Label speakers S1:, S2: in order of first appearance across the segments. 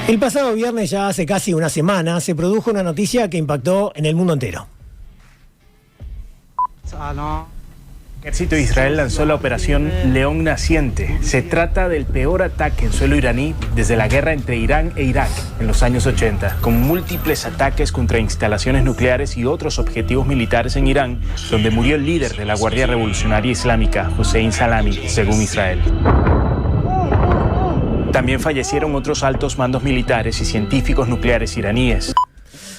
S1: El pasado viernes, ya hace casi una semana, se produjo una noticia que impactó en el mundo entero.
S2: El ejército de Israel lanzó la operación León Naciente. Se trata del peor ataque en suelo iraní desde la guerra entre Irán e Irak en los años 80, con múltiples ataques contra instalaciones nucleares y otros objetivos militares en Irán, donde murió el líder de la Guardia Revolucionaria Islámica, Hossein Salami, según Israel. También fallecieron otros altos mandos militares y científicos nucleares iraníes.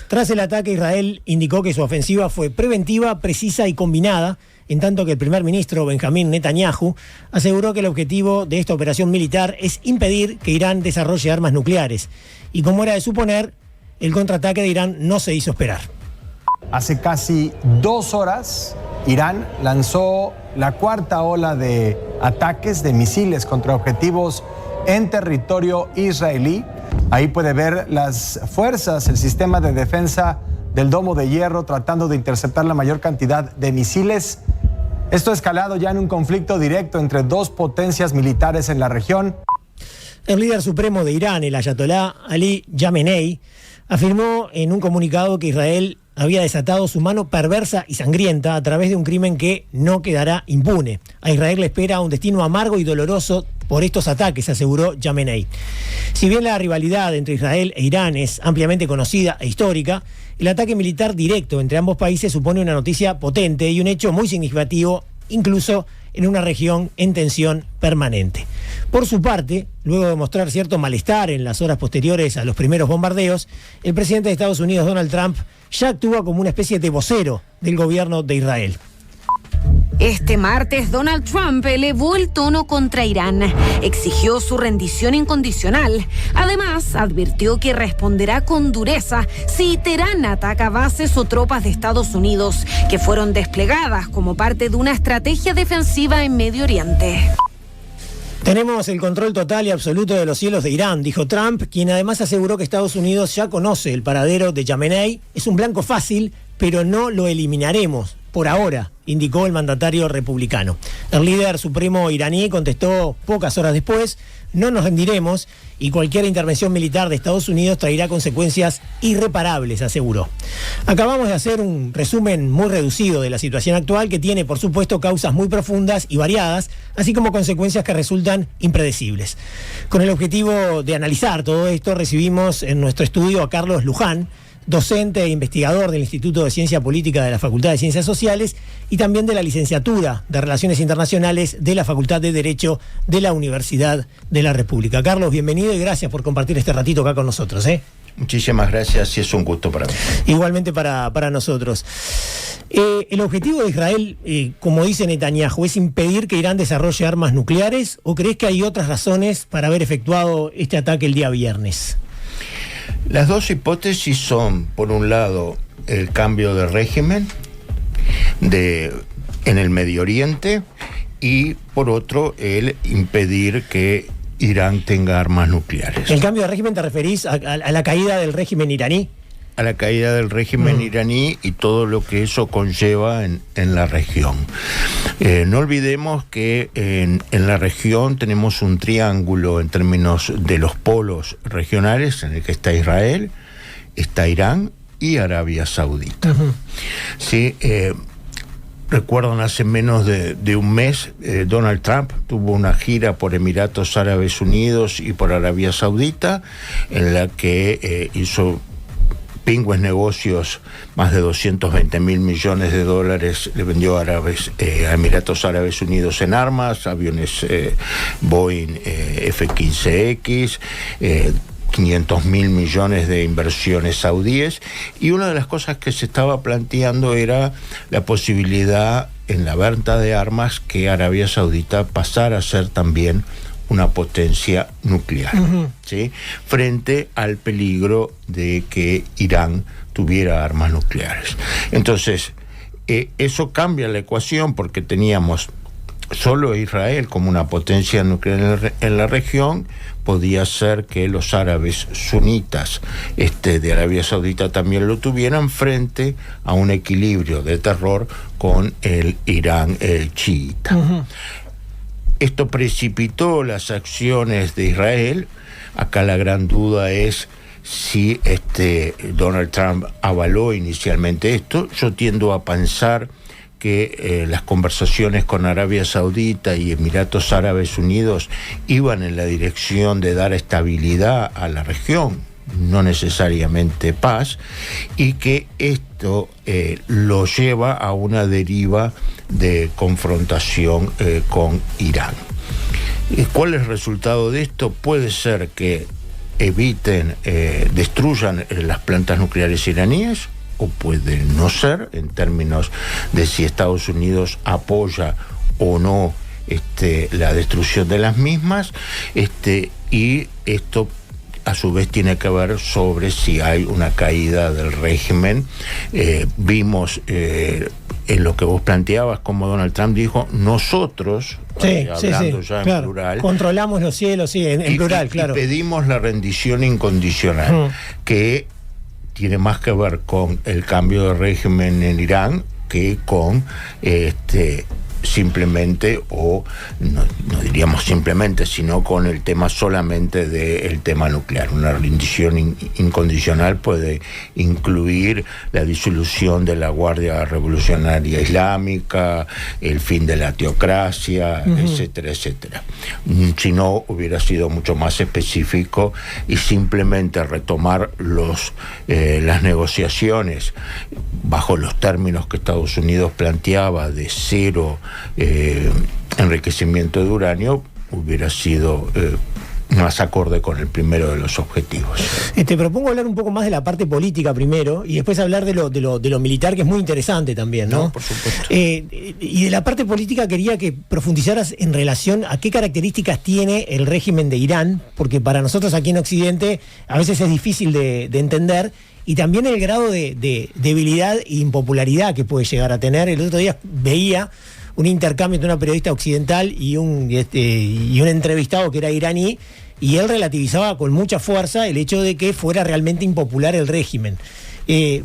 S1: Tras el ataque, Israel indicó que su ofensiva fue preventiva, precisa y combinada, en tanto que el primer ministro Benjamín Netanyahu aseguró que el objetivo de esta operación militar es impedir que Irán desarrolle armas nucleares. Y como era de suponer, el contraataque de Irán no se hizo esperar.
S3: Hace casi 2 horas, Irán lanzó la cuarta ola de ataques de misiles contra objetivos en territorio israelí. Ahí puede ver las fuerzas, el sistema de defensa del Domo de Hierro tratando de interceptar la mayor cantidad de misiles. Esto ha escalado ya en un conflicto directo entre 2 potencias militares en la región.
S1: El líder supremo de Irán, el ayatolá Ali Khamenei, afirmó en un comunicado que Israel había desatado su mano perversa y sangrienta a través de un crimen que no quedará impune. A Israel le espera un destino amargo y doloroso por estos ataques, aseguró Khamenei. Si bien la rivalidad entre Israel e Irán es ampliamente conocida e histórica, el ataque militar directo entre ambos países supone una noticia potente y un hecho muy significativo, incluso en una región en tensión permanente. Por su parte, luego de mostrar cierto malestar en las horas posteriores a los primeros bombardeos, el presidente de Estados Unidos, Donald Trump, ya actúa como una especie de vocero del gobierno de Israel.
S4: Este martes, Donald Trump elevó el tono contra Irán, exigió su rendición incondicional. Además, advirtió que responderá con dureza si Teherán ataca bases o tropas de Estados Unidos que fueron desplegadas como parte de una estrategia defensiva en Medio Oriente.
S1: Tenemos el control total y absoluto de los cielos de Irán, dijo Trump, quien además aseguró que Estados Unidos ya conoce el paradero de Khamenei. Es un blanco fácil, pero no lo eliminaremos por ahora, indicó el mandatario republicano. El líder supremo iraní contestó pocas horas después: no nos rendiremos y cualquier intervención militar de Estados Unidos traerá consecuencias irreparables, aseguró. Acabamos de hacer un resumen muy reducido de la situación actual, que tiene, por supuesto, causas muy profundas y variadas, así como consecuencias que resultan impredecibles. Con el objetivo de analizar todo esto, recibimos en nuestro estudio a Carlos Luján, docente e investigador del Instituto de Ciencia Política de la Facultad de Ciencias Sociales y también de la Licenciatura de Relaciones Internacionales de la Facultad de Derecho de la Universidad de la República. Carlos, bienvenido y gracias por compartir este ratito acá con nosotros.
S5: Muchísimas gracias y es un gusto para mí.
S1: Igualmente para nosotros. ¿El objetivo de Israel, como dice Netanyahu, es impedir que Irán desarrolle armas nucleares, o crees que hay otras razones para haber efectuado este ataque el día viernes?
S5: Las dos hipótesis son, por un lado, el cambio de régimen en el Medio Oriente, y por otro, el impedir que Irán tenga armas nucleares.
S1: ¿El cambio de régimen te referís a la caída del régimen iraní?
S5: A la caída del régimen iraní y todo lo que eso conlleva en la región. No olvidemos que en la región tenemos un triángulo en términos de los polos regionales, en el que está Israel, está Irán y Arabia Saudita. Sí, recuerdan, hace menos de un mes, Donald Trump tuvo una gira por Emiratos Árabes Unidos y por Arabia Saudita, en la que hizo pingües negocios, más de 220.000 millones de dólares le vendió a Emiratos Árabes Unidos en armas, aviones Boeing F-15X, 500.000 millones de inversiones saudíes, y una de las cosas que se estaba planteando era la posibilidad en la venta de armas que Arabia Saudita pasara a ser también una potencia nuclear, ¿sí?, frente al peligro de que Irán tuviera armas nucleares. Entonces, eso cambia la ecuación, porque teníamos solo Israel como una potencia nuclear en la región. Podía ser que los árabes sunitas de Arabia Saudita también lo tuvieran, frente a un equilibrio de terror con el Irán chiita. Esto precipitó las acciones de Israel. Acá la gran duda es si Donald Trump avaló inicialmente esto. Yo tiendo a pensar que las conversaciones con Arabia Saudita y Emiratos Árabes Unidos iban en la dirección de dar estabilidad a la región, no necesariamente paz, y que esto lo lleva a una deriva de confrontación con Irán. ¿Cuál es el resultado de esto? Puede ser que destruyan las plantas nucleares iraníes, o puede no ser, en términos de si Estados Unidos apoya o no la destrucción de las mismas, y esto a su vez tiene que ver sobre si hay una caída del régimen. Vimos en lo que vos planteabas, como Donald Trump dijo, nosotros, hablando ya en plural,
S1: controlamos los cielos, en plural, claro.
S5: Y pedimos la rendición incondicional, que tiene más que ver con el cambio de régimen en Irán que con simplemente, o no diríamos simplemente, sino con el tema solamente del tema nuclear. Una rendición incondicional puede incluir la disolución de la Guardia Revolucionaria Islámica, el fin de la teocracia, etcétera, etcétera. Si no, hubiera sido mucho más específico y simplemente retomar las negociaciones bajo los términos que Estados Unidos planteaba de cero enriquecimiento de uranio, hubiera sido más acorde con el primero de los objetivos.
S1: Te propongo hablar un poco más de la parte política primero y después hablar de lo militar, que es muy interesante también, ¿no?
S5: Por supuesto.
S1: Y de la parte política quería que profundizaras en relación a qué características tiene el régimen de Irán, porque para nosotros aquí en Occidente a veces es difícil de entender, y también el grado de debilidad e impopularidad que puede llegar a tener. El otro día veía un intercambio entre una periodista occidental y un entrevistado que era iraní, y él relativizaba con mucha fuerza el hecho de que fuera realmente impopular el régimen.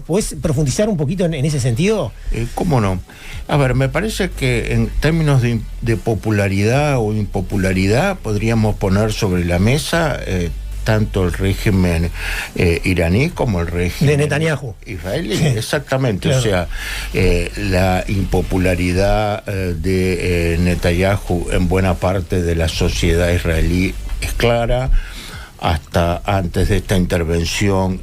S1: ¿Puedes profundizar un poquito en ese sentido?
S5: ¿Cómo no? A ver, me parece que en términos de popularidad o impopularidad podríamos poner sobre la mesa tanto el régimen iraní como el régimen
S1: de Netanyahu
S5: israelí. Sí. Exactamente, claro. O sea, la impopularidad de Netanyahu en buena parte de la sociedad israelí es clara. Hasta antes de esta intervención,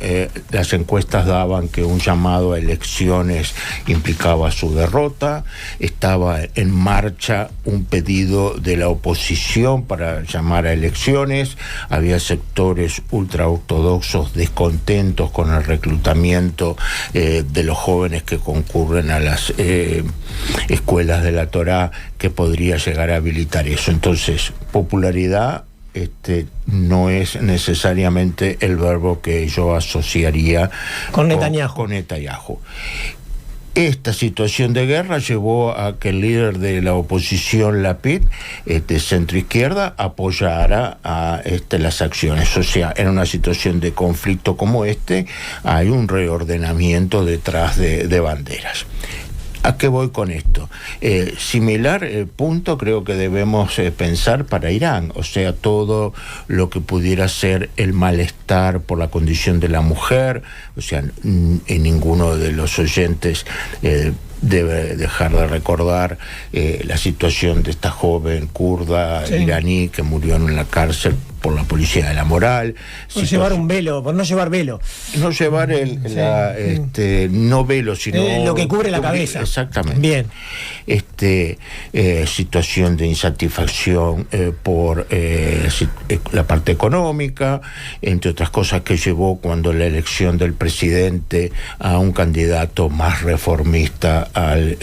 S5: las encuestas daban que un llamado a elecciones implicaba su derrota. Estaba en marcha un pedido de la oposición para llamar a elecciones. Había sectores ultraortodoxos descontentos con el reclutamiento de los jóvenes que concurren a las escuelas de la Torá, que podría llegar a habilitar eso. Entonces, popularidad no es necesariamente el verbo que yo asociaría
S1: con Netanyahu.
S5: Con Netanyahu. Esta situación de guerra llevó a que el líder de la oposición, Lapid, de centroizquierda, apoyara a las acciones. O sea, en una situación de conflicto como hay un reordenamiento detrás de banderas. ¿A qué voy con esto? Similar punto creo que debemos pensar para Irán, o sea, todo lo que pudiera ser el malestar por la condición de la mujer, o sea, en ninguno de los oyentes debe dejar de recordar la situación de esta joven kurda iraní que murió en la cárcel por la policía de la moral.
S1: Por llevar un velo, por no llevar velo.
S5: No llevar no velo, sino
S1: lo que cubre la cabeza.
S5: Exactamente.
S1: Bien.
S5: Situación de insatisfacción por la parte económica, entre otras cosas, que llevó cuando la elección del presidente a un candidato más reformista al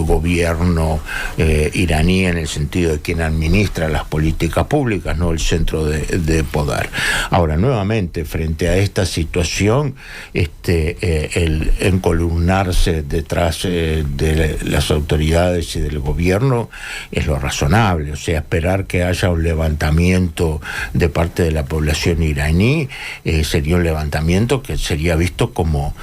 S5: gobierno iraní, en el sentido de quien administra las políticas públicas, no el centro de de poder. Ahora, nuevamente, frente a esta situación, el encolumnarse detrás de las autoridades y del gobierno es lo razonable. O sea, esperar que haya un levantamiento de parte de la población iraní sería un levantamiento que sería visto como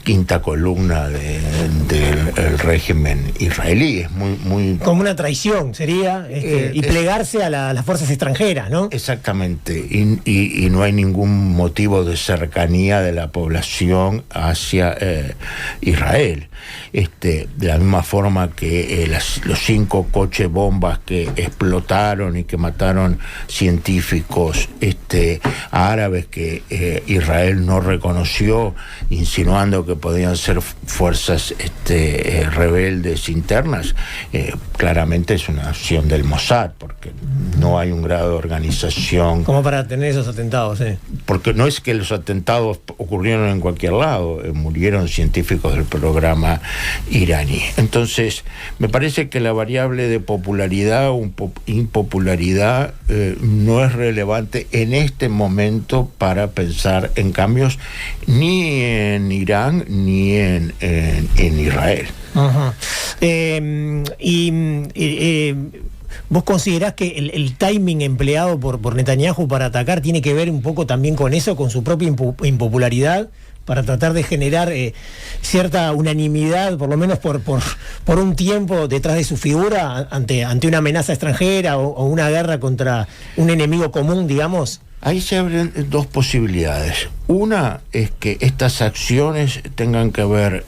S5: quinta columna del régimen israelí. Es muy
S1: como una traición sería, y plegarse a las fuerzas extranjeras, ¿no?
S5: Exactamente, y no hay ningún motivo de cercanía de la población hacia Israel. De la misma forma que los 5 coches bombas que explotaron y que mataron científicos árabes que Israel no reconoció, insinuando que podían ser fuerzas rebeldes internas, claramente es una acción del Mossad, porque no hay un grado de organización
S1: como para tener esos atentados,
S5: porque no es que los atentados ocurrieron en cualquier lado, murieron científicos del programa iraní. Entonces, me parece que la variable de popularidad o impopularidad no es relevante en este momento para pensar en cambios ni en Irán ni en Israel.
S1: Uh-huh. ¿Vos considerás que el timing empleado por Netanyahu para atacar tiene que ver un poco también con eso, con su propia impopularidad, para tratar de generar cierta unanimidad, por lo menos por un tiempo, detrás de su figura ante una amenaza extranjera o una guerra contra un enemigo común, digamos?
S5: Ahí se abren dos posibilidades. Una es que estas acciones tengan que ver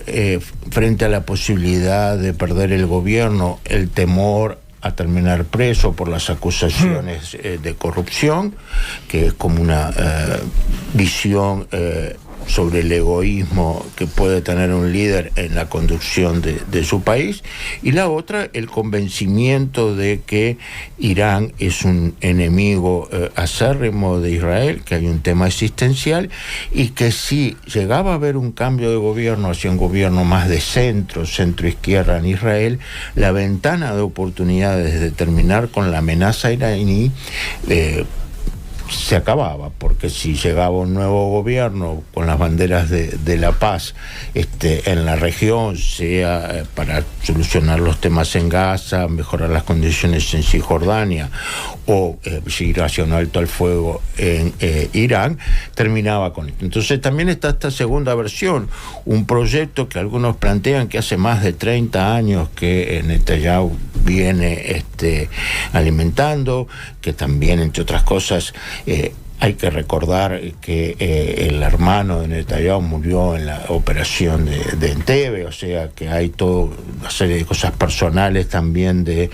S5: frente a la posibilidad de perder el gobierno, el temor a terminar preso por las acusaciones de corrupción, que es como una visión sobre el egoísmo que puede tener un líder en la conducción de su país, y la otra, el convencimiento de que Irán es un enemigo acérrimo de Israel, que hay un tema existencial, y que si llegaba a haber un cambio de gobierno hacia un gobierno más de centro-izquierda en Israel, la ventana de oportunidades de terminar con la amenaza iraní se acababa, porque si llegaba un nuevo gobierno con las banderas de la paz en la región, sea para solucionar los temas en Gaza, mejorar las condiciones en Cisjordania o seguir hacia un alto al fuego en Irán, terminaba con esto. Entonces también está esta segunda versión, un proyecto que algunos plantean que hace más de 30 años que Netanyahu viene alimentando, que también, entre otras cosas, hay que recordar que el hermano de Netanyahu murió en la operación de Entebbe, o sea que hay toda una serie de cosas personales también de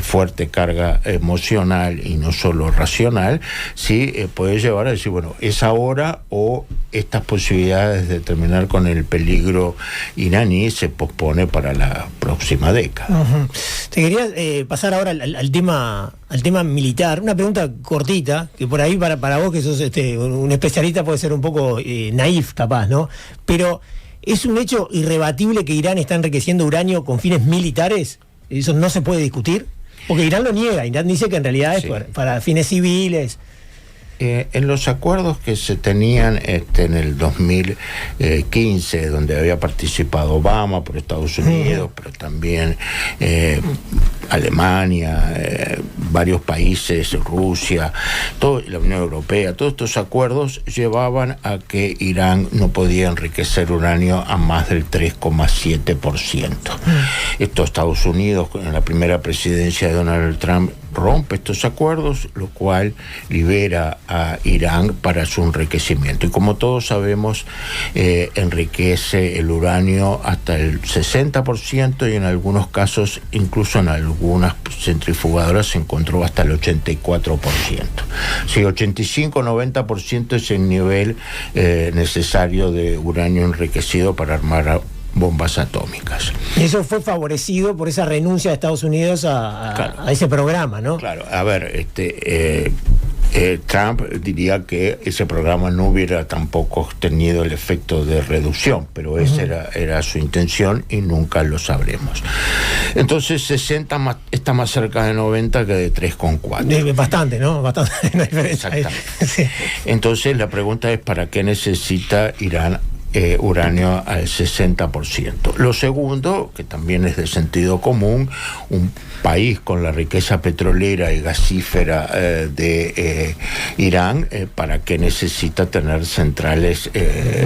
S5: fuerte carga emocional y no solo racional. Sí, puede llevar a decir, bueno, es ahora o estas posibilidades de terminar con el peligro iraní se pospone para la próxima década.
S1: Uh-huh. Te quería pasar ahora al tema militar. Una pregunta cortita, que por ahí para vos que sos un especialista puede ser un poco naif capaz, ¿no? Pero ¿es un hecho irrebatible que Irán está enriqueciendo uranio con fines militares? ¿Eso no se puede discutir? Porque Irán lo niega. Irán dice que en realidad es para fines civiles.
S5: En los acuerdos que se tenían en el 2015, donde había participado Obama por Estados Unidos, pero también Alemania, varios países, Rusia, la Unión Europea, todos estos acuerdos llevaban a que Irán no podía enriquecer uranio a más del 3,7%. Esto Estados Unidos, en la primera presidencia de Donald Trump, rompe estos acuerdos, lo cual libera a Irán para su enriquecimiento. Y como todos sabemos, enriquece el uranio hasta el 60% y en algunos casos, incluso en algunas centrifugadoras, se encontró hasta el 84%. Si 85-90% es el nivel necesario de uranio enriquecido para armar bombas atómicas.
S1: Y eso fue favorecido por esa renuncia de Estados Unidos a ese programa, ¿no?
S5: Claro, a ver, Trump diría que ese programa no hubiera tampoco tenido el efecto de reducción, pero esa era su intención y nunca lo sabremos. Entonces 60 está más cerca de 90 que de 3,4.
S1: Bastante, ¿no? Bastante una diferencia.
S5: Exactamente.
S1: Sí.
S5: Entonces la pregunta es ¿para qué necesita Irán uranio al 60%? Lo segundo, que también es de sentido común, un país con la riqueza petrolera y gasífera de Irán, ¿para qué necesita tener centrales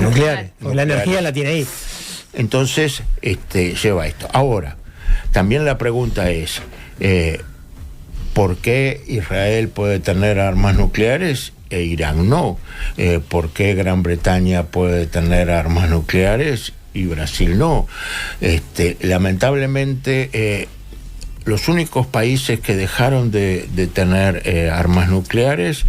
S1: nucleares? Porque la energía la tiene ahí.
S5: Entonces, lleva esto. Ahora, también la pregunta es, ¿por qué Israel puede tener armas nucleares e Irán no? ¿Por qué Gran Bretaña puede tener armas nucleares y Brasil no? Lamentablemente, los únicos países que dejaron de tener armas nucleares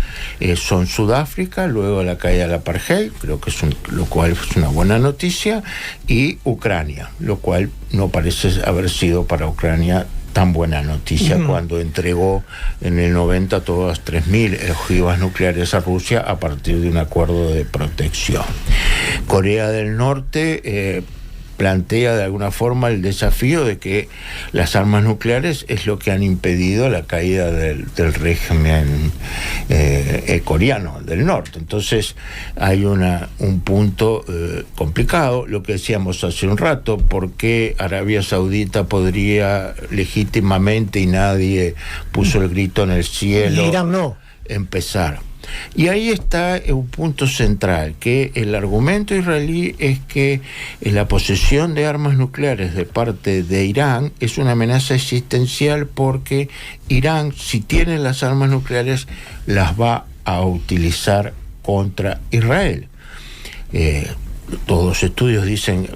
S5: son Sudáfrica, luego de la caída del apartheid, creo que lo cual es una buena noticia, y Ucrania, lo cual no parece haber sido para Ucrania tan buena noticia cuando entregó en el 90 todas 3.000 ojivas nucleares a Rusia a partir de un acuerdo de protección. Corea del Norte plantea de alguna forma el desafío de que las armas nucleares es lo que han impedido la caída del régimen coreano del norte. Entonces hay un punto complicado, lo que decíamos hace un rato, ¿por qué Arabia Saudita podría legítimamente y nadie puso el grito en el cielo?
S1: Y Irán no.
S5: Empezar. Y ahí está un punto central, que el argumento israelí es que la posesión de armas nucleares de parte de Irán es una amenaza existencial porque Irán, si tiene las armas nucleares, las va a utilizar contra Israel. Todos los estudios dicen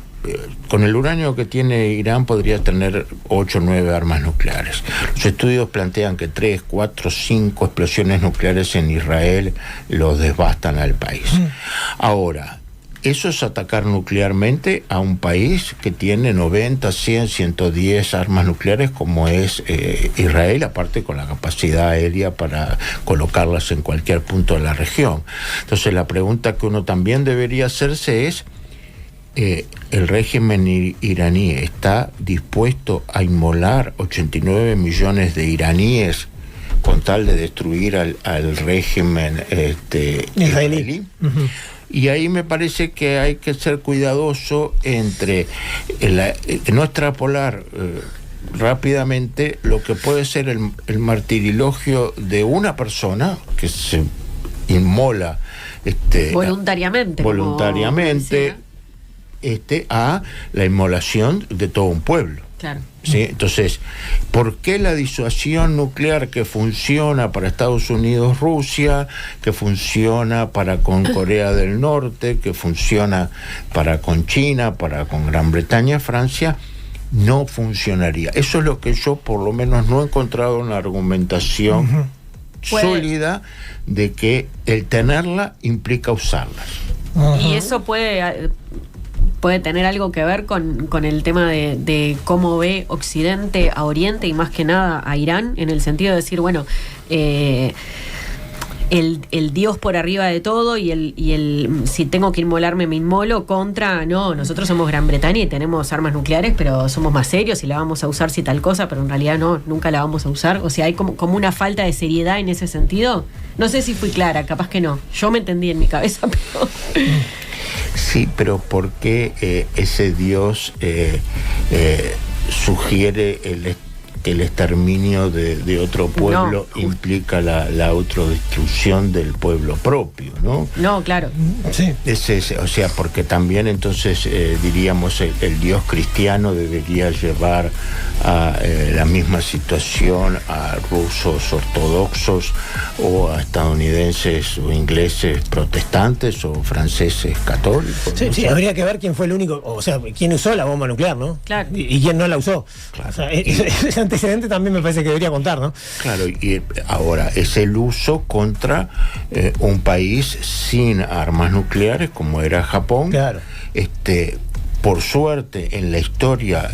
S5: con el uranio que tiene Irán podría tener 8 o 9 armas nucleares. Los estudios plantean que 3, 4, 5 explosiones nucleares en Israel los devastan al país. Ahora, eso es atacar nuclearmente a un país que tiene 90, 100, 110 armas nucleares como es Israel, aparte con la capacidad aérea para colocarlas en cualquier punto de la región. Entonces la pregunta que uno también debería hacerse es, ¿el régimen iraní está dispuesto a inmolar 89 millones de iraníes con tal de destruir al régimen israelí? Y ahí me parece que hay que ser cuidadoso entre no extrapolar rápidamente lo que puede ser el martirilogio de una persona que se inmola
S4: voluntariamente
S5: a la inmolación de todo un pueblo.
S4: Claro.
S5: ¿Sí? Entonces, ¿por qué la disuasión nuclear que funciona para Estados Unidos, Rusia, que funciona para con Corea del Norte, que funciona para con China, para con Gran Bretaña, Francia, no funcionaría? Eso es lo que yo por lo menos no he encontrado una argumentación sólida de que el tenerla implica usarlas.
S4: Y eso puede tener algo que ver con el tema de cómo ve Occidente a Oriente y más que nada a Irán, en el sentido de decir, bueno, el Dios por arriba de todo y el si tengo que inmolarme me inmolo contra, no, nosotros somos Gran Bretaña y tenemos armas nucleares, pero somos más serios y la vamos a usar si tal cosa, pero en realidad no, nunca la vamos a usar. O sea, hay como una falta de seriedad en ese sentido. No sé si fui clara, capaz que no. Yo me entendí en mi cabeza, pero...
S5: Sí, pero ¿por qué ese Dios sugiere que el exterminio de otro pueblo implica la autodestrucción del pueblo propio, ¿no?
S4: No, claro.
S1: Sí.
S5: O sea, porque también entonces diríamos el Dios cristiano debería llevar a la misma situación a rusos ortodoxos o a estadounidenses o ingleses protestantes o franceses católicos.
S1: Sí,
S5: ¿no?
S1: sí, habría que ver quién fue el único, o sea, quién usó la bomba nuclear, ¿no?
S4: Claro.
S1: Y quién no la usó.
S5: Claro.
S1: O sea, ese antecedente también me parece que debería contar, ¿no?
S5: Claro, y ahora es el uso contra un país sin armas nucleares como era Japón.
S1: Claro.
S5: Por suerte, en la historia,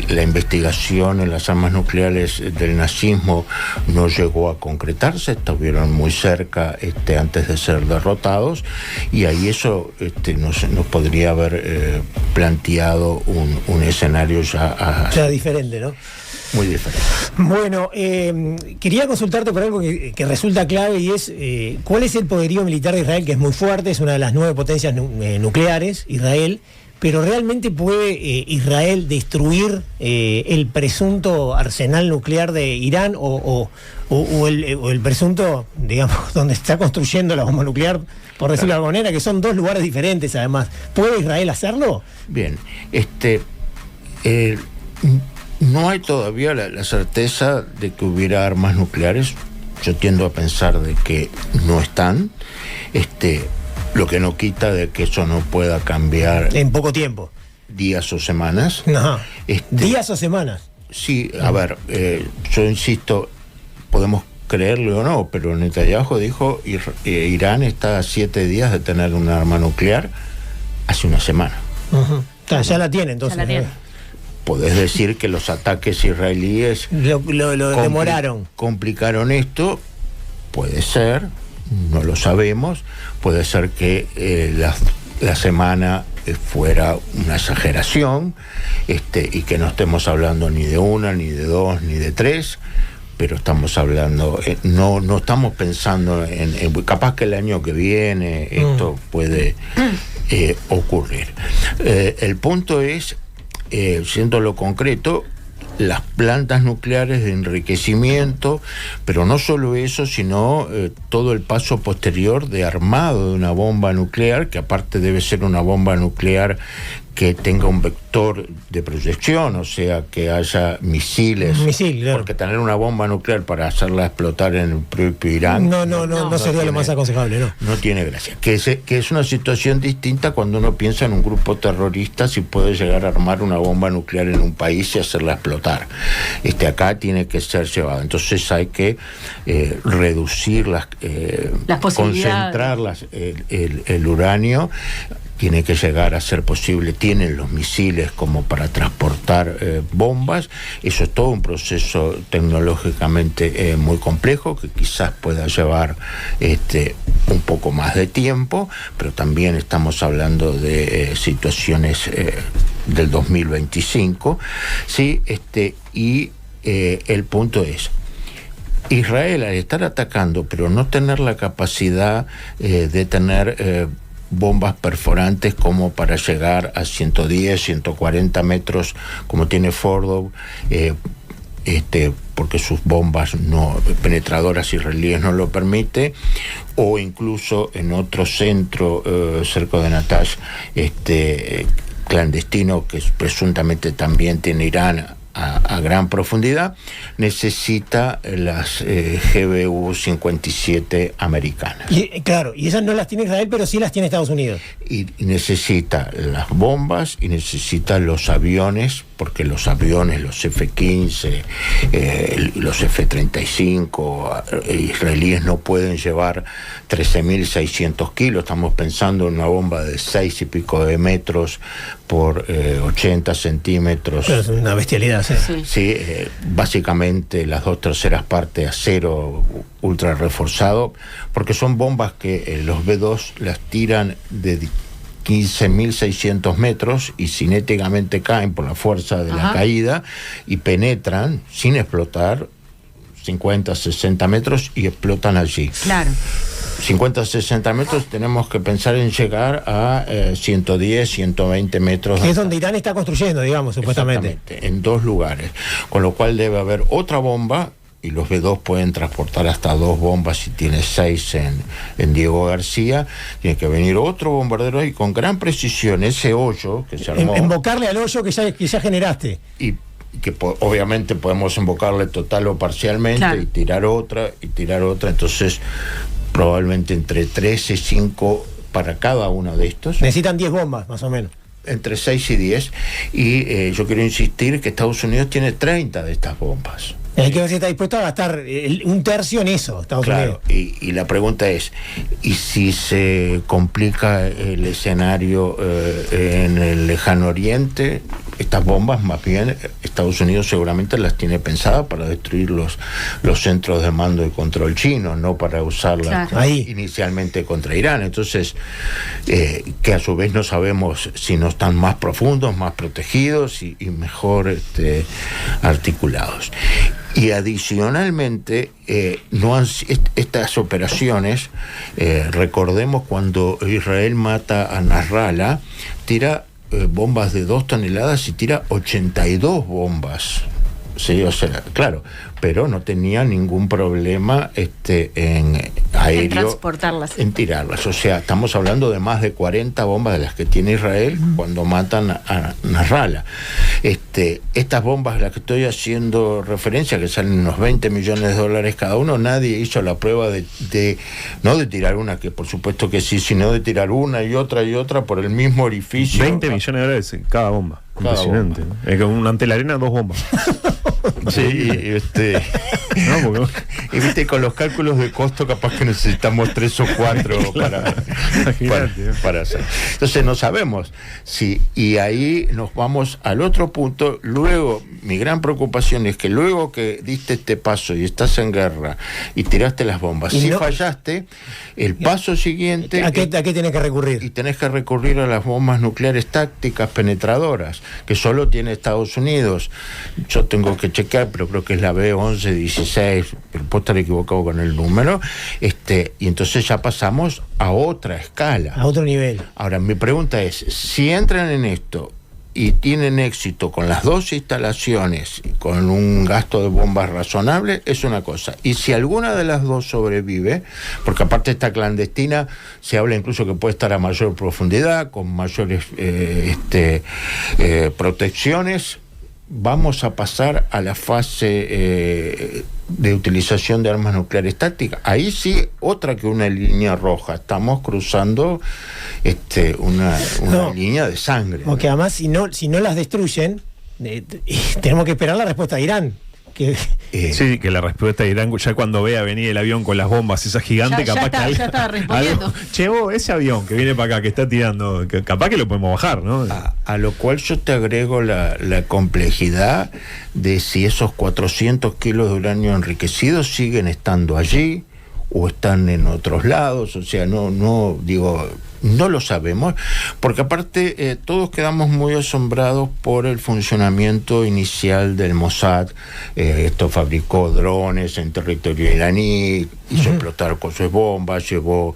S5: la investigación en las armas nucleares del nazismo no llegó a concretarse, estuvieron muy cerca antes de ser derrotados, y ahí eso nos podría haber planteado un escenario ya
S1: diferente, ¿no?
S5: Muy diferente.
S1: Bueno, quería consultarte por algo que resulta clave, y es ¿cuál es el poderío militar de Israel? Que es muy fuerte, es una de las 9 potencias nucleares, Israel, pero ¿realmente puede Israel destruir el presunto arsenal nuclear de Irán o el presunto, digamos, donde está construyendo la bomba nuclear, por decirlo de alguna manera, que son 2 lugares diferentes además? ¿Puede Israel hacerlo?
S5: Bien, no hay todavía la certeza de que hubiera armas nucleares. Yo tiendo a pensar de que no están. Lo que no quita de que eso no pueda cambiar
S1: en poco tiempo.
S5: Días o semanas.
S1: No. ¿Días o semanas?
S5: Sí, a ver, yo insisto, podemos creerlo o no, pero Netanyahu dijo Irán está a 7 días de tener un arma nuclear hace una semana.
S1: Ya la tiene, entonces. Ya la tiene.
S5: Podés decir que los ataques israelíes
S1: lo demoraron.
S5: Complicaron esto, puede ser, no lo sabemos, puede ser que la semana fuera una exageración, y que no estemos hablando ni de 1, ni de 2, ni de 3, pero estamos hablando, no estamos pensando en capaz que el año que viene esto puede ocurrir. El punto es, siendo lo concreto, las plantas nucleares de enriquecimiento, pero no solo eso, sino todo el paso posterior de armado de una bomba nuclear, que aparte debe ser una bomba nuclear que tenga un vector de proyección, o sea, que haya misiles.
S1: Claro.
S5: Porque tener una bomba nuclear para hacerla explotar en el propio Irán
S1: no sería lo más aconsejable, ¿no?
S5: No tiene gracia. Que es una situación distinta cuando uno piensa en un grupo terrorista, si puede llegar a armar una bomba nuclear en un país y hacerla explotar. Acá tiene que ser llevado. Entonces hay que reducir las concentrar el uranio. Tiene que llegar a ser posible, tienen los misiles como para transportar bombas. Eso es todo un proceso tecnológicamente muy complejo, que quizás pueda llevar un poco más de tiempo, pero también estamos hablando de situaciones del 2025, ¿sí? El punto es, Israel, al estar atacando, pero no tener la capacidad de tener bombas perforantes como para llegar a 110, 140 metros, como tiene Fordow, porque sus bombas penetradoras israelíes no lo permite, o incluso en otro centro cerca de Natanz, clandestino, que presuntamente también tiene Irán a gran profundidad, necesita las GBU-57 americanas.
S1: Y esas no las tiene Israel, pero sí las tiene Estados Unidos.
S5: Y necesita las bombas y necesita los aviones, porque los aviones, los F-15, los F-35 israelíes no pueden llevar 13.600 kilos. Estamos pensando en una bomba de 6 y pico de metros por 80 centímetros.
S1: Pero es una bestialidad, ¿sí?
S5: Sí, básicamente las 2/3 partes acero ultra reforzado, porque son bombas que los B-2 las tiran de 15.600 metros y cinéticamente caen por la fuerza de la caída y penetran sin explotar 50, 60 metros y explotan allí.
S4: Claro.
S5: 50, 60 metros, tenemos que pensar en llegar a 110, 120 metros.
S1: Que es donde Irán está construyendo, digamos, supuestamente.
S5: Exactamente, en 2 lugares. Con lo cual debe haber otra bomba, y los B-2 pueden transportar hasta 2 bombas si tiene 6 en Diego García. Tiene que venir otro bombardero y con gran precisión ese hoyo que se armó.
S1: Invocarle al hoyo que ya generaste.
S5: Y que obviamente podemos invocarle total o parcialmente, claro, y tirar otra. Entonces, probablemente entre 3 y 5 para cada uno de estos.
S1: Necesitan 10 bombas, más o menos.
S5: Entre 6 y 10. Y yo quiero insistir que Estados Unidos tiene 30 de estas bombas.
S1: Hay que ver si está dispuesto a gastar un tercio en eso, Estados Unidos.
S5: Y la pregunta es, ¿y si se complica el escenario en el lejano oriente? Estas bombas, más bien, Estados Unidos seguramente las tiene pensadas para destruir los centros de mando y control chinos, no para usarlas inicialmente contra Irán. Entonces, que a su vez no sabemos si no están más profundos, más protegidos y mejor articulados. Y adicionalmente, estas operaciones, recordemos cuando Israel mata a Nasrallah, tira bombas de 2 toneladas y tira 82 bombas. Sí, o sea, claro, pero no tenía ningún problema en aéreo,
S4: en transportarlas,
S5: en tirarlas. O sea, estamos hablando de más de 40 bombas de las que tiene Israel cuando matan a Nasrallah. Estas bombas a las que estoy haciendo referencia, que salen unos $20 millones cada uno, nadie hizo la prueba no de tirar una, que por supuesto que sí, sino de tirar una y otra por el mismo orificio.
S6: 20 millones de dólares cada bomba. Impresionante. Bomba. Es como ante la arena 2 bombas.
S5: Sí, no, porque... y viste, con los cálculos de costo capaz que necesitamos 3 o 4 para hacer. Entonces no sabemos si, y ahí nos vamos al otro punto. Luego, mi gran preocupación es que luego que diste este paso y estás en guerra y tiraste las bombas, si fallaste, el paso siguiente...
S1: ¿A qué tenés que recurrir?
S5: Y tenés que recurrir a las bombas nucleares tácticas penetradoras, que solo tiene Estados Unidos. Yo tengo que chequear, pero creo que es la B-11-16, pero puedo estar equivocado con el número, y entonces ya pasamos a otra escala.
S1: A otro nivel.
S5: Ahora, mi pregunta es, si entran en esto y tienen éxito con las 2 instalaciones, con un gasto de bombas razonable, es una cosa. Y si alguna de las 2 sobrevive, porque aparte esta clandestina, se habla incluso que puede estar a mayor profundidad, con mayores protecciones, vamos a pasar a la fase de utilización de armas nucleares tácticas. Ahí sí, otra que una línea roja. Estamos cruzando una línea de sangre.
S1: Porque además, si no las destruyen, tenemos que esperar la respuesta de Irán.
S6: Sí, que la respuesta de Irán, ya cuando vea venir el avión con las bombas, esa gigante,
S4: ya está respondiendo.
S6: Ese avión que viene para acá, que está tirando, capaz que lo podemos bajar, ¿no?
S5: A lo cual yo te agrego la complejidad de si esos 400 kilos de uranio enriquecido siguen estando allí o están en otros lados. O sea, no lo sabemos, porque aparte todos quedamos muy asombrados por el funcionamiento inicial del Mossad. Esto fabricó drones en territorio iraní, hizo explotar con sus bombas, llevó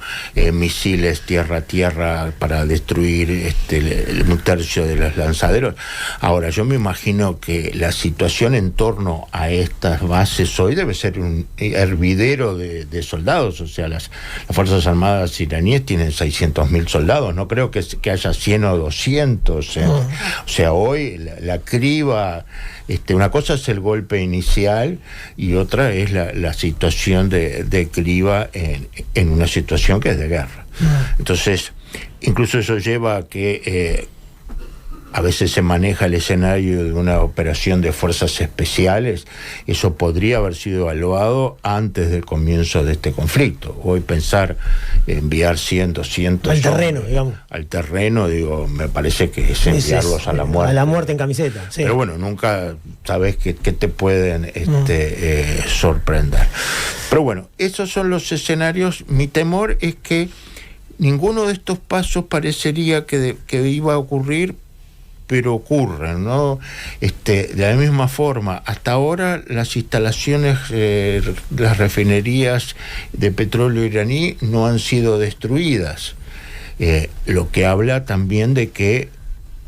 S5: misiles tierra a tierra para destruir un tercio de los lanzaderos. Ahora, yo me imagino que la situación en torno a estas bases hoy debe ser un hervidero de soldados. O sea, las Fuerzas Armadas iraníes tienen 600.000 soldados, no creo que haya 100 o 200. O sea, hoy la criba, una cosa es el golpe inicial y otra es la situación de criba en una situación que es de guerra. Entonces, incluso eso lleva a que a veces se maneja el escenario de una operación de fuerzas especiales. Eso podría haber sido evaluado antes del comienzo de este conflicto. Hoy pensar enviar 100, 200
S1: al terreno, digamos.
S5: Al terreno, me parece que es enviarlos a la muerte.
S1: A la muerte en camiseta, sí.
S5: Pero bueno, nunca sabes que te pueden sorprender. Pero bueno, esos son los escenarios. Mi temor es que ninguno de estos pasos parecería que iba a ocurrir, pero ocurren, ¿no? De la misma forma, hasta ahora las instalaciones, las refinerías de petróleo iraní no han sido destruidas, lo que habla también de que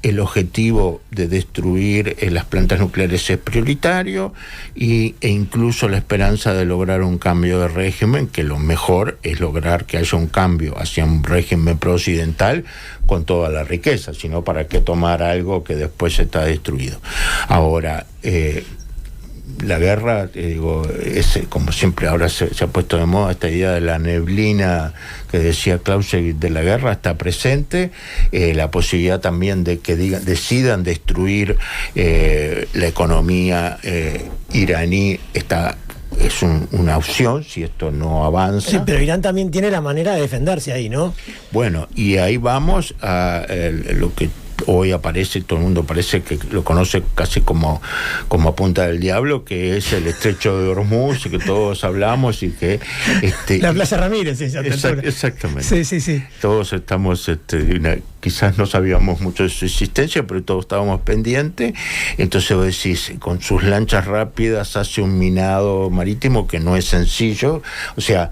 S5: el objetivo de destruir las plantas nucleares es prioritario e incluso la esperanza de lograr un cambio de régimen, que lo mejor es lograr que haya un cambio hacia un régimen pro-occidental con toda la riqueza, sino para qué tomar algo que después está destruido. Ahora, la guerra, digo, es como siempre ahora se ha puesto de moda esta idea de la neblina que decía Clausewitz de la guerra, está presente, la posibilidad también de que decidan destruir la economía iraní es una opción si esto no avanza.
S1: Sí, pero Irán también tiene la manera de defenderse ahí, ¿no?
S5: Bueno, y ahí vamos a lo que hoy aparece, todo el mundo parece que lo conoce casi como a punta del diablo, que es el estrecho de Hormuz, que todos hablamos y que...
S1: la Plaza Ramírez,
S5: exactamente.
S1: Sí.
S5: Todos estamos... quizás no sabíamos mucho de su existencia, pero todos estábamos pendientes. Entonces vos decís, con sus lanchas rápidas hace un minado marítimo que no es sencillo. O sea,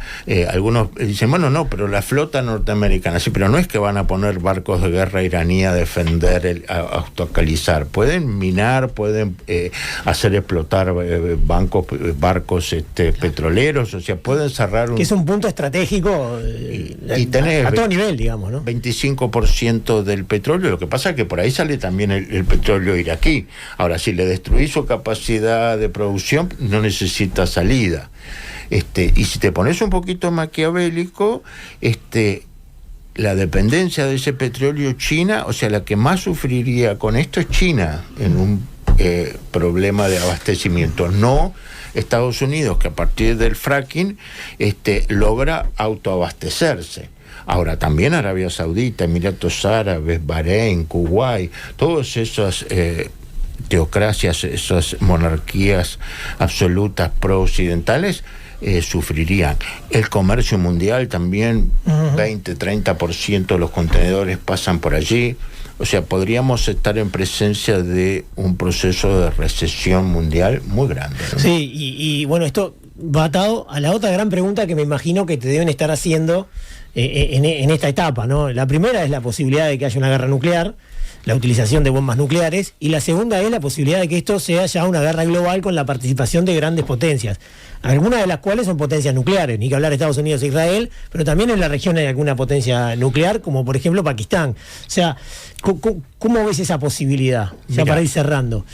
S5: algunos dicen, bueno, no, pero la flota norteamericana, sí, pero no es que van a poner barcos de guerra iraní a defender, a autocalizar. Pueden minar, pueden hacer explotar barcos petroleros, o sea, pueden cerrar
S1: que es un punto estratégico
S5: y tenés
S1: a todo nivel, digamos, ¿no?
S5: 25% del petróleo. Lo que pasa es que por ahí sale también el petróleo iraquí. Ahora, si le destruís su capacidad de producción, no necesita salida. Y si te pones un poquito maquiavélico, la dependencia de ese petróleo China, o sea, la que más sufriría con esto es China en un problema de abastecimiento, no Estados Unidos, que a partir del fracking logra autoabastecerse. Ahora, también Arabia Saudita, Emiratos Árabes, Bahrein, Kuwait, todas esas teocracias, esas monarquías absolutas pro-occidentales, sufrirían. El comercio mundial también, 20-30% de los contenedores pasan por allí. O sea, podríamos estar en presencia de un proceso de recesión mundial muy grande, ¿no?
S1: Sí, y bueno, esto va atado a la otra gran pregunta que me imagino que te deben estar haciendo en esta etapa, ¿no? La primera es la posibilidad de que haya una guerra nuclear, la utilización de bombas nucleares, y la segunda es la posibilidad de que esto sea ya una guerra global con la participación de grandes potencias, algunas de las cuales son potencias nucleares, ni que hablar de Estados Unidos e Israel, pero también en la región hay alguna potencia nuclear, como por ejemplo Pakistán. O sea, ¿cómo ves esa posibilidad? Ya para ir cerrando.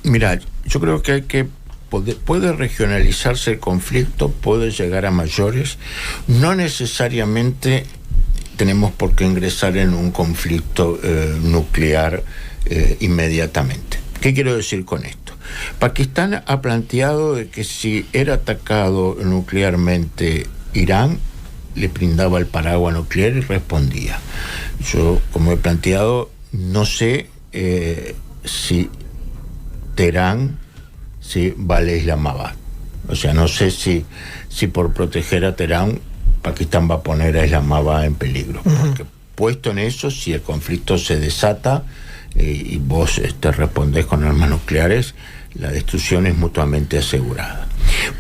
S5: Mira, yo creo que puede regionalizarse el conflicto, puede llegar a mayores, no necesariamente tenemos por qué ingresar en un conflicto nuclear inmediatamente. ¿Qué quiero decir con esto? Pakistán ha planteado de que si era atacado nuclearmente Irán, le brindaba el paraguas nuclear y respondía. Yo, como he planteado, no sé si Teherán vale Islamabad. O sea, no sé si por proteger a Teherán Pakistán va a poner a Islamabad en peligro. Porque puesto en eso, si el conflicto se desata y vos respondés con armas nucleares, la destrucción es mutuamente asegurada.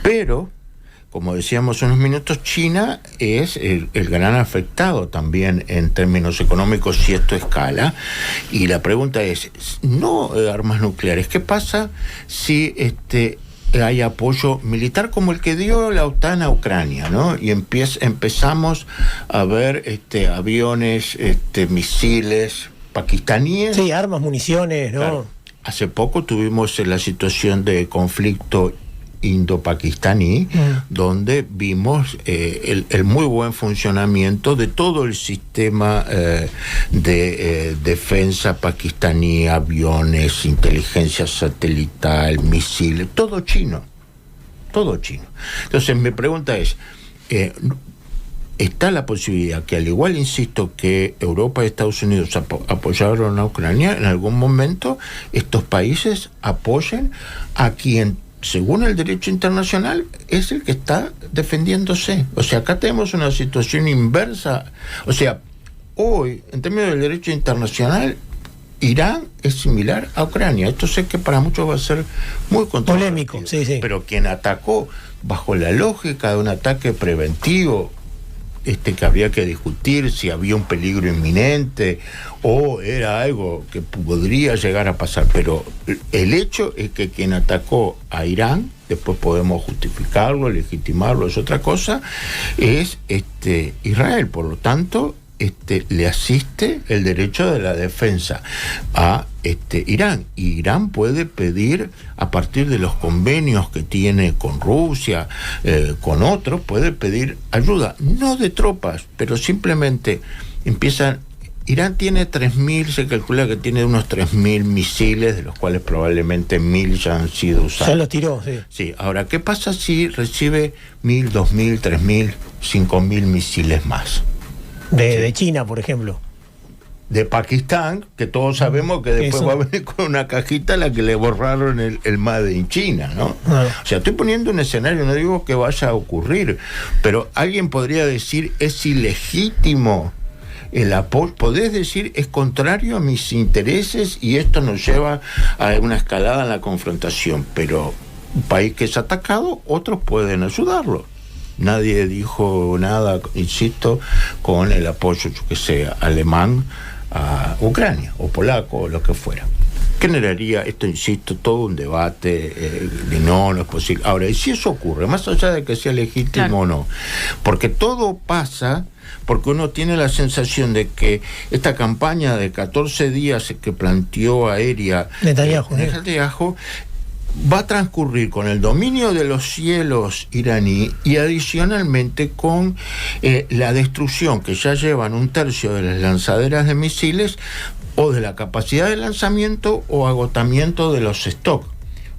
S5: Pero, como decíamos unos minutos, China es el gran afectado también en términos económicos si esto escala. Y la pregunta es, no armas nucleares, ¿qué pasa si hay apoyo militar como el que dio la OTAN a Ucrania, ¿no? Y empezamos a ver aviones, misiles pakistaníes.
S1: Sí, armas, municiones, ¿no?
S5: Claro. Hace poco tuvimos la situación de conflicto indo-pakistaní, donde vimos el muy buen funcionamiento de todo el sistema de defensa pakistaní, aviones, inteligencia satelital, misiles, todo chino. Entonces mi pregunta es, está la posibilidad que, al igual, insisto, que Europa y Estados Unidos apoyaron a Ucrania, en algún momento estos países apoyen a quien, según el derecho internacional, es el que está defendiéndose. O sea, acá tenemos una situación inversa. O sea, hoy, en términos del derecho internacional, Irán es similar a Ucrania. Esto sé que para muchos va a ser muy
S1: polémico, sí.
S5: Pero quien atacó bajo la lógica de un ataque preventivo, que habría que discutir si había un peligro inminente o era algo que podría llegar a pasar, pero el hecho es que quien atacó a Irán, después podemos justificarlo, legitimarlo, es otra cosa, es Israel. Por lo tanto, le asiste el derecho de la defensa a Irán. Y Irán puede pedir, a partir de los convenios que tiene con Rusia, con otros, puede pedir ayuda, no de tropas, pero simplemente empiezan. Irán tiene 3.000, se calcula que tiene unos 3.000 misiles, de los cuales probablemente 1.000 ya han sido usados.
S1: Ya los tiró, sí.
S5: Sí, ahora, ¿qué pasa si recibe 1.000, 2.000, 3.000, 5.000 misiles más?
S1: De China, por ejemplo.
S5: De Pakistán, que todos sabemos que después va a venir con una cajita a la que le borraron el Made in China, ¿no? O sea, estoy poniendo un escenario, no digo que vaya a ocurrir, pero alguien podría decir, es ilegítimo el apoyo, podés decir, es contrario a mis intereses y esto nos lleva a una escalada en la confrontación, pero un país que es atacado, otros pueden ayudarlo. Nadie dijo nada, insisto, con el apoyo, yo que sé, alemán a Ucrania, o polaco, o lo que fuera. Generaría, esto insisto, todo un debate de no es posible. Ahora, ¿y si eso ocurre? Más allá de que sea legítimo o no. Porque todo pasa porque uno tiene la sensación de que esta campaña de 14 días que planteó aérea Netanyahu va a transcurrir con el dominio de los cielos iraní y adicionalmente con la destrucción que ya llevan 1/3 de las lanzaderas de misiles, o de la capacidad de lanzamiento o agotamiento de los stocks.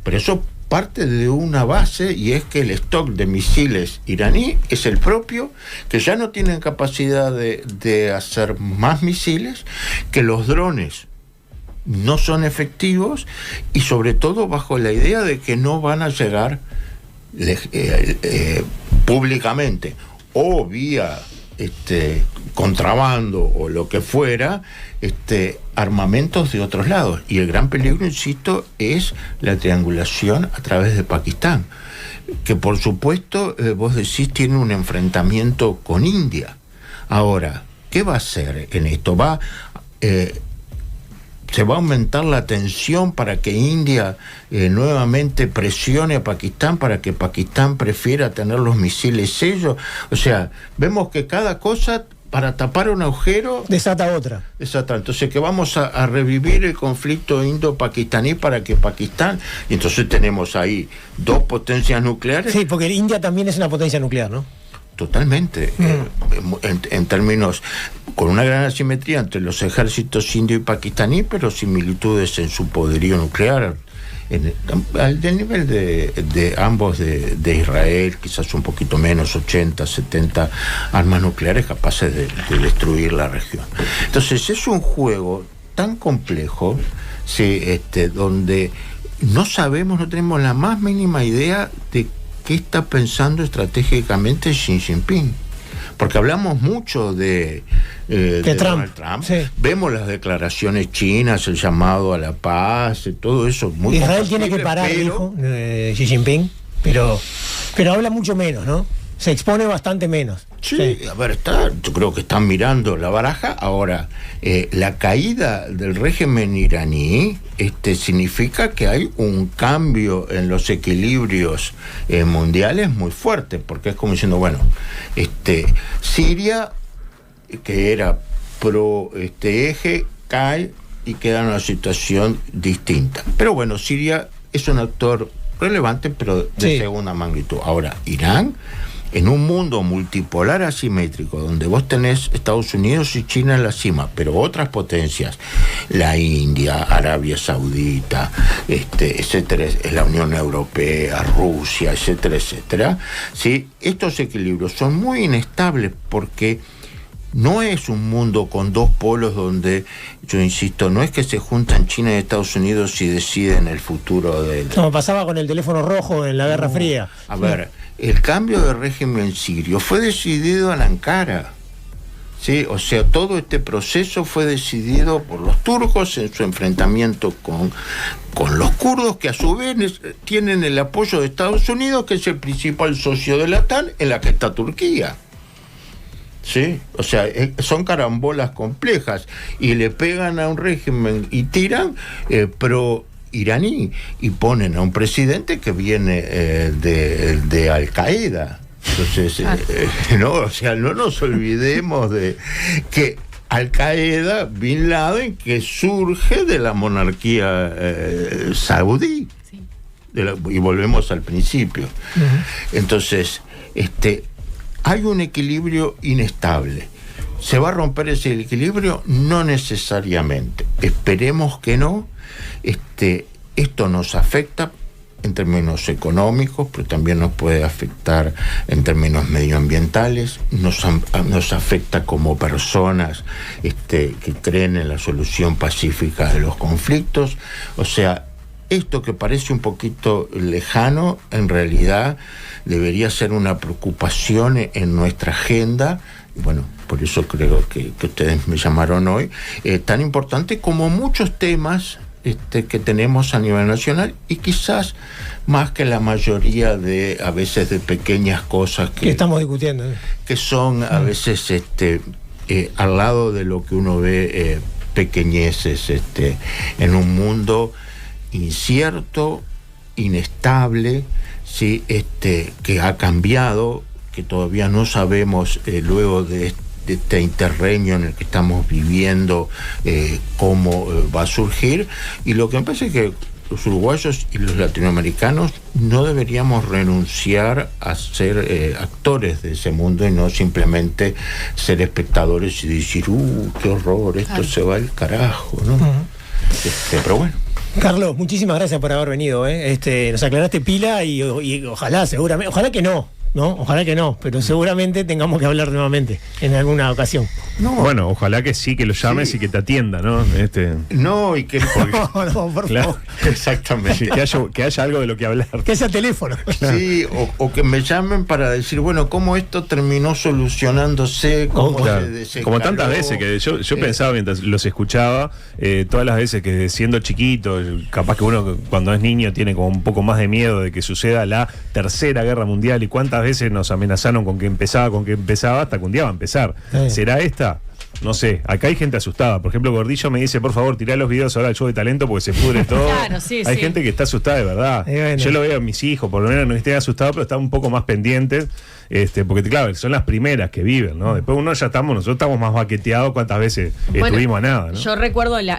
S5: Pero eso parte de una base, y es que el stock de misiles iraní es el propio, que ya no tienen capacidad de hacer más misiles, que los drones no son efectivos, y sobre todo bajo la idea de que no van a llegar públicamente o vía contrabando o lo que fuera, armamentos de otros lados. Y el gran peligro, insisto, es la triangulación a través de Pakistán, que por supuesto, vos decís, tiene un enfrentamiento con India. Ahora, ¿qué va a hacer en esto? ¿Se va a aumentar la tensión para que India nuevamente presione a Pakistán para que Pakistán prefiera tener los misiles ellos? O sea, vemos que cada cosa, para tapar un agujero,
S1: desata otra.
S5: Exacto. Entonces, que vamos a revivir el conflicto indo-pakistaní para que Pakistán... Y entonces tenemos ahí dos potencias nucleares.
S1: Sí, porque India también es una potencia nuclear, ¿no?
S5: Totalmente. En términos, con una gran asimetría entre los ejércitos indio y pakistaní, pero similitudes en su poderío nuclear, del nivel de ambos, de Israel, quizás un poquito menos, 80, 70 armas nucleares capaces de destruir la región. Entonces es un juego tan complejo, sí, donde no sabemos, no tenemos la más mínima idea de qué está pensando estratégicamente Xi Jinping. Porque hablamos mucho de Donald Trump. Sí. Vemos las declaraciones chinas, el llamado a la paz, todo eso. Muy
S1: Israel tiene que parar, dijo Xi Jinping, pero habla mucho menos, ¿no? Se expone bastante menos.
S5: Sí, a ver, yo creo que están mirando la baraja. Ahora, la caída del régimen iraní significa que hay un cambio en los equilibrios mundiales muy fuerte, porque es como diciendo, bueno, Siria, que era pro eje, cae y queda en una situación distinta. Pero bueno, Siria es un actor relevante, pero de segunda magnitud. Ahora, Irán, en un mundo multipolar asimétrico, donde vos tenés Estados Unidos y China en la cima, pero otras potencias, la India, Arabia Saudita, etcétera, la Unión Europea, Rusia, etcétera, etcétera, ¿sí? Estos equilibrios son muy inestables porque no es un mundo con dos polos donde, yo insisto, no es que se juntan China y Estados Unidos y deciden el futuro del...
S1: Como pasaba con el teléfono rojo en la Guerra Fría.
S5: A ver, el cambio de régimen sirio fue decidido en Ankara. ¿Sí? O sea, todo este proceso fue decidido por los turcos en su enfrentamiento con los kurdos, que a su vez tienen el apoyo de Estados Unidos, que es el principal socio de la OTAN, en la que está Turquía. ¿Sí? O sea, son carambolas complejas y le pegan a un régimen y tiran pro iraní y ponen a un presidente que viene de Al Qaeda. Entonces, no, o sea, no nos olvidemos de que Al-Qaeda, Bin Laden, que surge de la monarquía saudí. Sí. Y volvemos al principio. Uh-huh. Entonces, hay un equilibrio inestable. ¿Se va a romper ese equilibrio? No necesariamente. Esperemos que no. Esto nos afecta en términos económicos, pero también nos puede afectar en términos medioambientales, nos afecta como personas que creen en la solución pacífica de los conflictos. O sea, esto que parece un poquito lejano, en realidad debería ser una preocupación en nuestra agenda. Bueno, por eso creo que ustedes me llamaron hoy, tan importante como muchos temas que tenemos a nivel nacional, y quizás más que la mayoría a veces de pequeñas cosas que
S1: estamos discutiendo,
S5: que son a veces al lado de lo que uno ve pequeñeces en un mundo incierto, inestable, ¿sí? Que ha cambiado, que todavía no sabemos luego de este interregnio en el que estamos viviendo, cómo va a surgir. Y lo que me parece es que los uruguayos y los latinoamericanos no deberíamos renunciar a ser actores de ese mundo y no simplemente ser espectadores y decir, qué horror, esto se va al carajo, ¿no? Uh-huh. Pero bueno.
S1: Carlos, muchísimas gracias por haber venido, nos aclaraste pila y ojalá, seguramente, ojalá que no, pero seguramente tengamos que hablar nuevamente en alguna ocasión.
S6: No. Bueno, ojalá que sí, que lo llames, sí, y que te atienda, ¿no?
S5: No, y que...
S1: No, por favor.
S5: Exactamente.
S6: Que haya algo de lo que hablar.
S1: Que sea teléfono.
S5: Sí, o que me llamen para decir, bueno, cómo esto terminó solucionándose, cómo se desencaró.
S6: Como tantas veces que yo pensaba mientras los escuchaba, todas las veces que siendo chiquito, capaz que uno cuando es niño tiene como un poco más de miedo de que suceda la Tercera Guerra Mundial, y cuántas veces nos amenazaron con que empezaba, hasta que un día va a empezar. ¿Será esta? No sé, acá hay gente asustada. Por ejemplo, Gordillo me dice, por favor, tirá los videos ahora del show de talento porque se pudre todo.
S4: Claro, sí,
S6: hay gente que está asustada de verdad.
S1: Bueno.
S6: Yo lo veo a mis hijos, por lo menos no estén asustados, pero están un poco más pendientes. Porque claro, son las primeras que viven, ¿no? Después nosotros estamos más baqueteados. ¿Cuántas veces estuvimos a nada, ¿no?
S4: Yo recuerdo la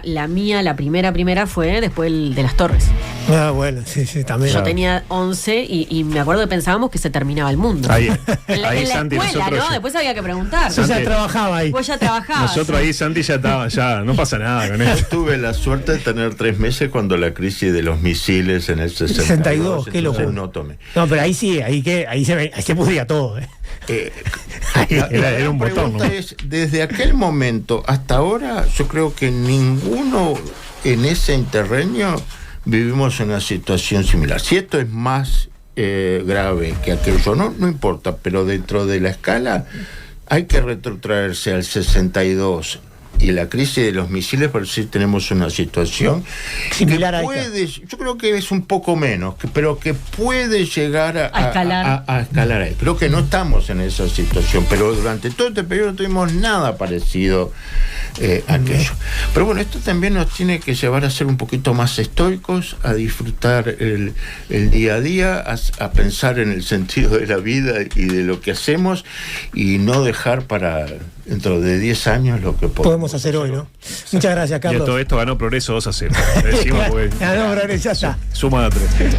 S4: primera fue después de las Torres.
S1: Ah, bueno, sí, también.
S4: Yo tenía 11 y me acuerdo que pensábamos que se terminaba el mundo.
S6: Ahí
S4: en la
S6: Santi,
S4: escuela, ¿no? Después había que preguntar.
S1: Yo ya trabajaba ahí.
S4: Vos ya trabajabas.
S6: Nosotros ahí, Santi, ya no pasa nada con eso.
S5: Tuve la suerte de tener 3 meses cuando la crisis de los misiles en el 62.
S1: Qué locura.
S5: No tomé.
S1: No, pero ahí sí, ahí se pudría todo,
S6: Era un botón, ¿no?
S5: Es, desde aquel momento hasta ahora, yo creo que ninguno en ese interreño vivimos una situación similar. Si esto es más grave que aquello, no importa, pero dentro de la escala hay que retrotraerse al 62 y la crisis de los misiles, por si tenemos una situación
S1: similar a
S5: esta. Yo creo que es un poco menos, pero que puede llegar a escalar ahí. Creo que no estamos en esa situación, pero durante todo este periodo no tuvimos nada parecido a aquello. Pero bueno, esto también nos tiene que llevar a ser un poquito más estoicos, a disfrutar el día a día, a pensar en el sentido de la vida y de lo que hacemos, y no dejar para dentro de 10 años lo que
S1: podemos hacer hoy, ¿no? Muchas gracias, Carlos.
S6: Y a todo esto ganó Progreso 2-0. Decimos,
S1: ganó Progreso, ya está.
S6: Suma de 3.